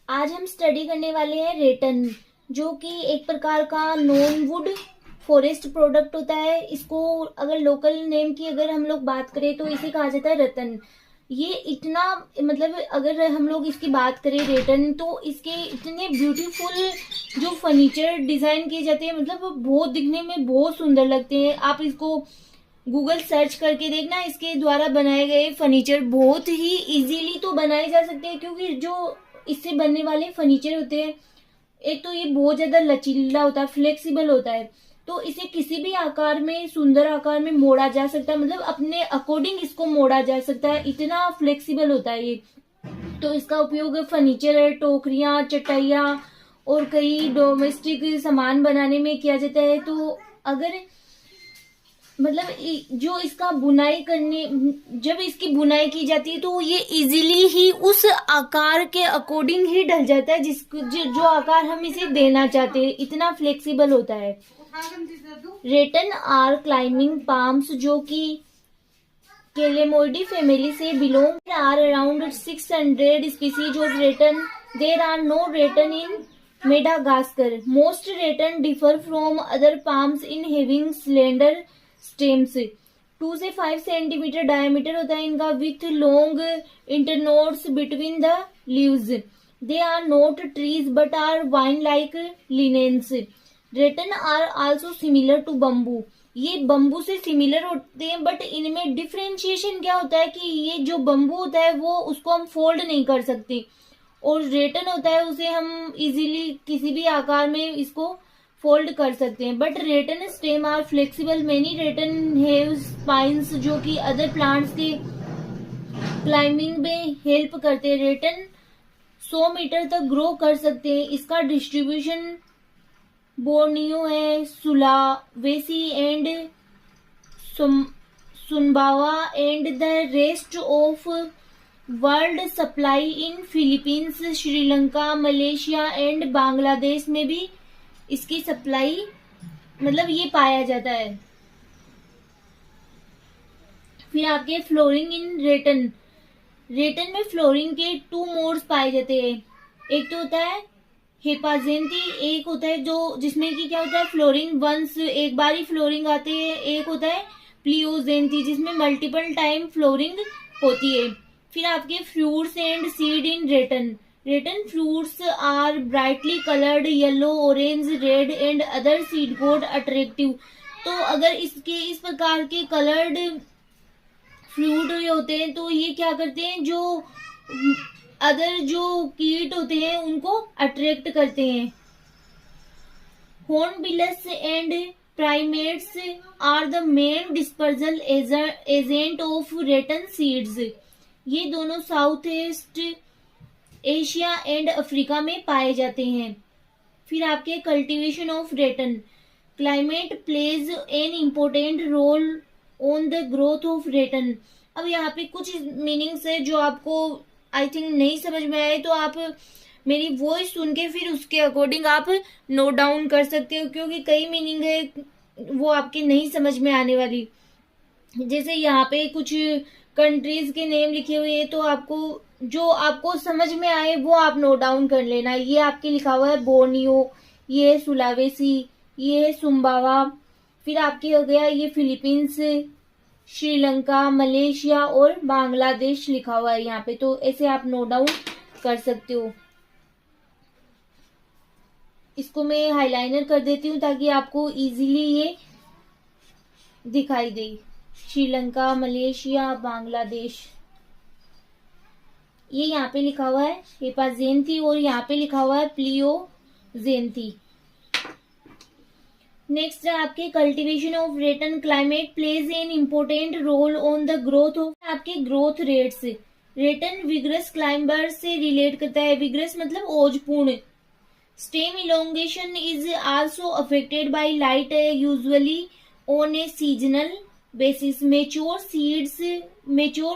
आज हम स्टडी करने वाले हैं रेटन, जो कि एक प्रकार का नॉन वुड फॉरेस्ट प्रोडक्ट होता है। इसको अगर लोकल नेम की अगर हम लोग बात करें तो इसे कहा जाता है रतन। ये इतना मतलब अगर हम लोग इसकी बात करें रेटन, तो इसके इतने ब्यूटीफुल जो फर्नीचर डिजाइन किए जाते हैं, मतलब बहुत दिखने में बहुत सुंदर लगते हैं। आप इसको गूगल सर्च करके देखना, इसके द्वारा बनाए गए फर्नीचर बहुत ही इजीली तो बनाए जा सकते हैं, क्योंकि जो इससे बनने वाले फर्नीचर होते हैं, एक तो ये बहुत ज्यादा लचीला होता है, फ्लेक्सिबल होता है, तो इसे किसी भी आकार में, सुंदर आकार में मोड़ा जा सकता है, मतलब अपने अकॉर्डिंग इसको मोड़ा जा सकता है, इतना फ्लेक्सिबल होता है ये। तो इसका उपयोग फर्नीचर, टोकरियां, चटाइयां और कई डोमेस्टिक सामान बनाने में किया जाता है। तो अगर मतलब जो इसका बुनाई करने, जब इसकी बुनाई की जाती है तो ये इजीली ही उस आकार के अकॉर्डिंग ही ढल जाता है, जो आकार हम इसे देना चाहते हैं, इतना फ्लेक्सिबल होता है। रेटन आर क्लाइंबिंग पाम्स, जो कि केलेमोइडी फैमिली से belong, are around 600 species of rattan. There are no rattan in Madagascar. Most rattan differ from other palms in having slender stems. 2 से 5 सेंटीमीटर डायमीटर होता है इनका, with long internodes between the leaves. They are not trees but are vine like lianas. Rattan are also similar to bamboo. ये bamboo से similar होते हैं, but इनमें differentiation क्या होता है कि ये जो बम्बू होता है वो उसको हम फोल्ड नहीं कर सकते, और रेटन होता है उसे हम इजीली किसी भी आकार में इसको फोल्ड कर सकते हैं। But rattan stem are flexible. Many rattan have spines, जो कि अदर प्लांट्स के क्लाइंबिंग में हेल्प करते हैं। रेटन 100 मीटर तक ग्रो कर सकते हैं। इसका डिस्ट्रीब्यूशन बोर्नियो है, Sulawesi and Sumbawa and the rest of world supply in Philippines, Sri Lanka, Malaysia and Bangladesh में भी इसकी सप्लाई मतलब ये पाया जाता है। फिर आपके फ्लोरिंग इन रेटन। रेटन में फ्लोरिंग के 2 मोड्स पाए जाते हैं। एक तो होता है हेपाजेंती, एक होता है जो जिसमें कि क्या होता है फ्लोरिंग वंस, एक बार ही फ्लोरिंग आती है। एक होता है प्लियोजेंती, जिसमें मल्टीपल टाइम फ्लोरिंग होती है। फिर आपके fruits and seed in rattan. Rattan fruits are brightly coloured yellow, orange, red and other seed coat attractive. तो अगर इसके इस प्रकार के कलर्ड फ्रूट होते हैं तो ये क्या करते हैं, जो अदर जो कीट होते हैं उनको अट्रैक्ट करते हैं। Hornbills and primates are the main dispersal agent of rattan seeds. ये दोनों South East Asia and Africa में पाए जाते हैं। फिर आपके cultivation of rattan. Climate plays an important role on the growth of rattan. अब यहाँ पे कुछ मीनिंग्स है जो आपको आई थिंक नहीं समझ में आए, तो आप मेरी वॉइस सुन के फिर उसके अकॉर्डिंग आप नोट डाउन कर सकते हो, क्योंकि कई मीनिंग है वो आपके नहीं समझ में आने वाली। जैसे यहाँ पे कुछ कंट्रीज के नेम लिखे हुए हैं, तो आपको जो आपको समझ में आए वो आप नोट डाउन कर लेना। ये आपके लिखा हुआ है बोर्नियो, ये है सुलावेसी, ये है सुम्बावा। फिर आपके हो गया ये फिलीपींस, श्रीलंका, मलेशिया और बांग्लादेश लिखा हुआ है यहाँ पे, तो ऐसे आप नोट डाउन कर सकते हो। इसको मैं हाईलाइनर कर देती हूँ ताकि आपको इजीली ये दिखाई दे। श्रीलंका, मलेशिया, बांग्लादेश, ये यहाँ पे लिखा हुआ है हेपाजेंथी, और यहाँ पे लिखा हुआ है प्लियोजेंथी। नेक्स्ट है आपके cultivation of rattan. Climate plays an important role on the growth of आपके growth rates. Rattan vigorous climber से रिलेट करता है। विग्रस मतलब ओजपूर्ण। Stem elongation is also affected by light, usually on a seasonal basis. Mature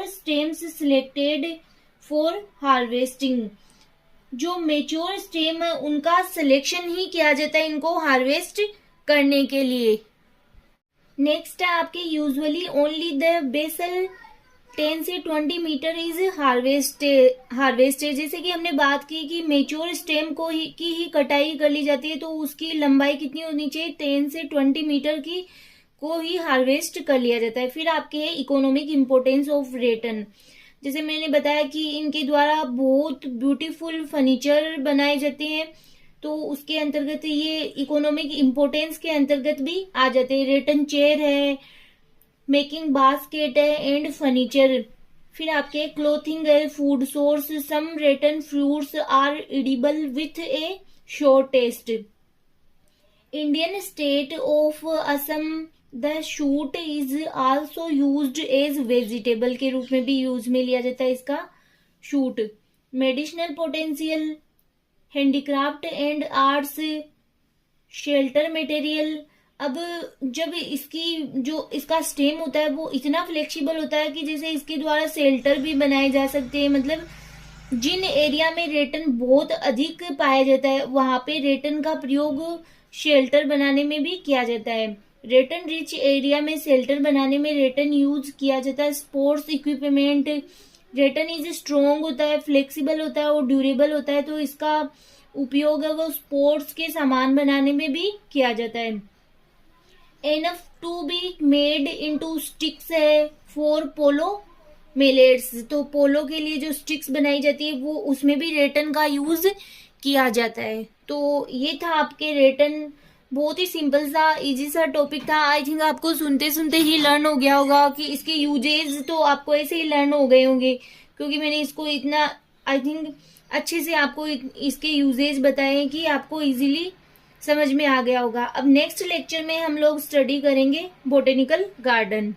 stems selected for harvesting. जो mature stem है उनका selection ही किया जाता है इनको हार्वेस्ट करने के लिए। नेक्स्ट है आपके यूजुअली ओनली द बेसल 10 से 20 मीटर इज हार्वेस्टेड। जैसे कि हमने बात की कि मेच्योर स्टेम की ही कटाई कर ली जाती है, तो उसकी लंबाई कितनी होनी चाहिए, 10 से 20 मीटर की को ही हार्वेस्ट कर लिया जाता है। फिर आपके है इकोनॉमिक इम्पोर्टेंस ऑफ रेटन। जैसे मैंने बताया कि इनके द्वारा बहुत ब्यूटीफुल फर्नीचर बनाए जाते हैं, तो उसके अंतर्गत ये इकोनॉमिक इम्पोर्टेंस के अंतर्गत भी आ जाते हैं। रेटन चेयर है, मेकिंग बास्केट है एंड फर्नीचर। फिर आपके क्लोथिंग है, food source, some rattan fruits are edible with a sour taste. Indian state of Assam the shoot is also used as vegetable के रूप में भी यूज में लिया जाता है इसका shoot. Medicinal potential, handicraft and arts, shelter material. अब जब इसका स्टेम होता है वो इतना फ्लेक्सिबल होता है कि जैसे इसके द्वारा शेल्टर भी बनाए जा सकते हैं। मतलब जिन एरिया में रेटन बहुत अधिक पाया जाता है वहां पे रेटन का प्रयोग शेल्टर बनाने में भी किया जाता है। रेटन रिच एरिया में शेल्टर बनाने में रेटन यूज किया जाता है। स्पोर्ट्स इक्विपमेंट, रेटन इज स्ट्रॉन्ग होता है, फ्लेक्सिबल होता है और ड्यूरेबल होता है, तो इसका उपयोग है वो स्पोर्ट्स के सामान बनाने में भी किया जाता है। Enough to be made into sticks है फॉर पोलो मिलेट्स। तो पोलो के लिए जो स्टिक्स बनाई जाती है वो उसमें भी रेटन का यूज किया जाता है। तो ये था आपके रेटन, बहुत ही सिंपल सा इजी सा टॉपिक था। आई थिंक आपको सुनते सुनते ही लर्न हो गया होगा कि इसके यूजेस तो आपको ऐसे ही लर्न हो गए होंगे, क्योंकि मैंने इसको इतना आई थिंक अच्छे से आपको इसके यूजेस बताए कि आपको इजीली समझ में आ गया होगा। अब नेक्स्ट लेक्चर में हम लोग स्टडी करेंगे बोटेनिकल गार्डन।